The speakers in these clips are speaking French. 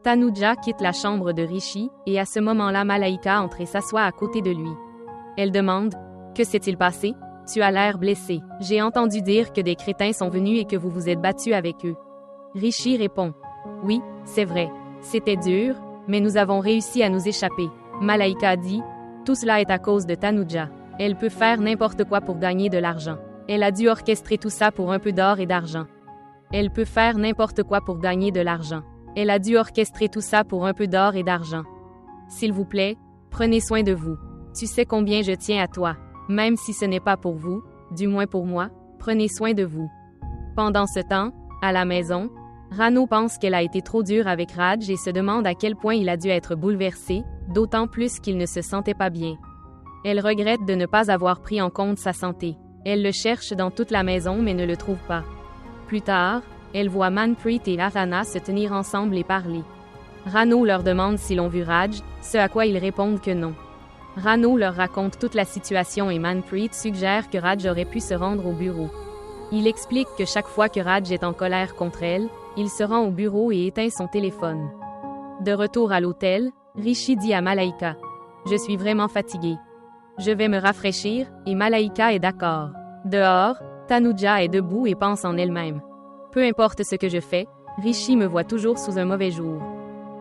Tanuja quitte la chambre de Rishi, et à ce moment-là Malaika entre et s'assoit à côté de lui. Elle demande « Que s'est-il passé? Tu as l'air blessé. J'ai entendu dire que des crétins sont venus et que vous vous êtes battu avec eux. » Rishi répond « Oui, c'est vrai. C'était dur, mais nous avons réussi à nous échapper. » Malaika dit « Tout cela est à cause de Tanuja. Elle peut faire n'importe quoi pour gagner de l'argent. Elle a dû orchestrer tout ça pour un peu d'or et d'argent. Elle peut faire n'importe quoi pour gagner de l'argent. Elle a dû orchestrer tout ça pour un peu d'or et d'argent. S'il vous plaît, prenez soin de vous. Tu sais combien je tiens à toi. Même si ce n'est pas pour vous, du moins pour moi, prenez soin de vous. » Pendant ce temps, à la maison, Rano pense qu'elle a été trop dure avec Raj et se demande à quel point il a dû être bouleversé, d'autant plus qu'il ne se sentait pas bien. Elle regrette de ne pas avoir pris en compte sa santé. Elle le cherche dans toute la maison mais ne le trouve pas. Plus tard, elle voit Manpreet et Athana se tenir ensemble et parler. Rano leur demande s'ils ont vu Raj, ce à quoi ils répondent que non. Rano leur raconte toute la situation et Manpreet suggère que Raj aurait pu se rendre au bureau. Il explique que chaque fois que Raj est en colère contre elle, il se rend au bureau et éteint son téléphone. De retour à l'hôtel, Rishi dit à Malaika « Je suis vraiment fatigué. Je vais me rafraîchir » et Malaika est d'accord. Dehors, Tanuja est debout et pense en elle-même. Peu importe ce que je fais, Rishi me voit toujours sous un mauvais jour.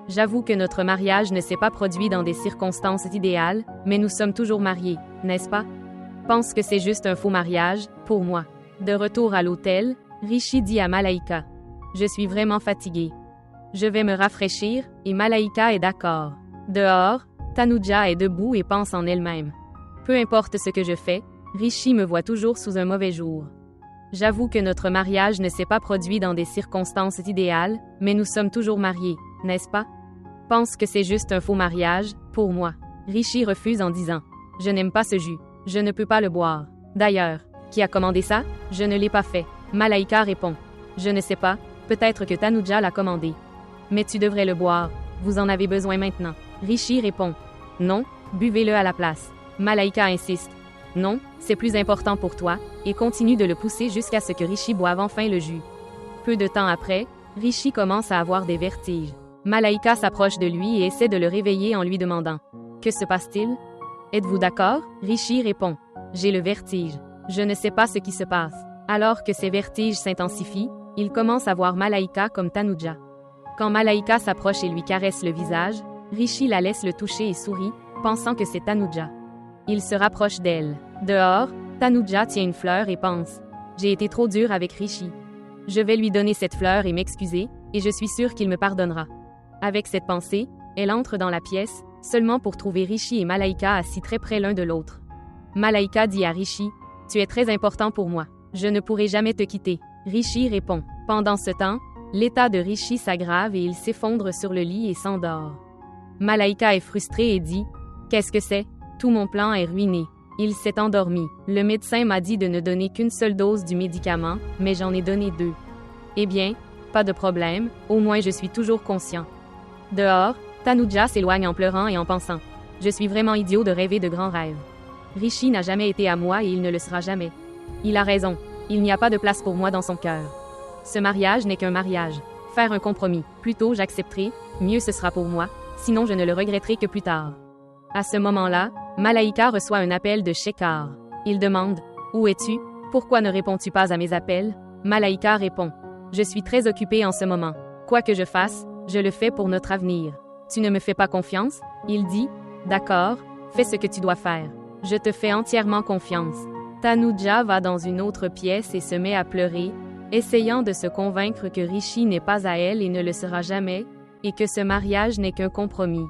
J'avoue que notre mariage ne s'est pas produit dans des circonstances idéales, mais nous sommes toujours mariés, n'est-ce pas? Pense que c'est juste un faux mariage, pour moi. De retour à l'hôtel, Rishi dit à Malaika « Je suis vraiment fatigué. Je vais me rafraîchir » et Malaika est d'accord. Dehors, Tanuja est debout et pense en elle-même. Peu importe ce que je fais, Rishi me voit toujours sous un mauvais jour. J'avoue que notre mariage ne s'est pas produit dans des circonstances idéales, mais nous sommes toujours mariés, n'est-ce pas? Pense que c'est juste un faux mariage, pour moi. Rishi refuse en disant « Je n'aime pas ce jus. Je ne peux pas le boire. D'ailleurs, qui a commandé ça? Je ne l'ai pas fait. » Malaika répond « Je ne sais pas, peut-être que Tanuja l'a commandé. Mais tu devrais le boire. Vous en avez besoin maintenant. » Rishi répond « Non, buvez-le à la place. » Malaika insiste « Non, c'est plus important pour toi » et continue de le pousser jusqu'à ce que Rishi boive enfin le jus. Peu de temps après, Rishi commence à avoir des vertiges. Malaika s'approche de lui et essaie de le réveiller en lui demandant « Que se passe-t-il? Êtes-vous d'accord? » Rishi répond « J'ai le vertige. Je ne sais pas ce qui se passe. » Alors que ses vertiges s'intensifient, il commence à voir Malaika comme Tanuja. Quand Malaika s'approche et lui caresse le visage, Rishi la laisse le toucher et sourit, pensant que c'est Tanuja. Il se rapproche d'elle. Dehors, Tanuja tient une fleur et pense « J'ai été trop dur avec Rishi. Je vais lui donner cette fleur et m'excuser, et je suis sûre qu'il me pardonnera. » Avec cette pensée, elle entre dans la pièce, seulement pour trouver Rishi et Malaika assis très près l'un de l'autre. Malaika dit à Rishi « Tu es très important pour moi. Je ne pourrai jamais te quitter. » Rishi répond. Pendant ce temps, l'état de Rishi s'aggrave et il s'effondre sur le lit et s'endort. Malaika est frustrée et dit « Qu'est-ce que c'est? Tout mon plan est ruiné. Il s'est endormi. Le médecin m'a dit de ne donner qu'une seule dose du médicament, mais j'en ai donné 2. Eh bien, pas de problème, au moins je suis toujours conscient. » Dehors, Tanuja s'éloigne en pleurant et en pensant « Je suis vraiment idiot de rêver de grands rêves. Rishi n'a jamais été à moi et il ne le sera jamais. Il a raison, il n'y a pas de place pour moi dans son cœur. Ce mariage n'est qu'un mariage. Faire un compromis. Plus tôt j'accepterai, mieux ce sera pour moi, sinon je ne le regretterai que plus tard. » À ce moment-là, Malaika reçoit un appel de Shekhar. Il demande « Où es-tu? Pourquoi ne réponds-tu pas à mes appels? » Malaika répond « Je suis très occupée en ce moment. Quoi que je fasse, je le fais pour notre avenir. Tu ne me fais pas confiance? » Il dit « D'accord, fais ce que tu dois faire. Je te fais entièrement confiance. » Tanuja va dans une autre pièce et se met à pleurer, essayant de se convaincre que Rishi n'est pas à elle et ne le sera jamais, et que ce mariage n'est qu'un compromis.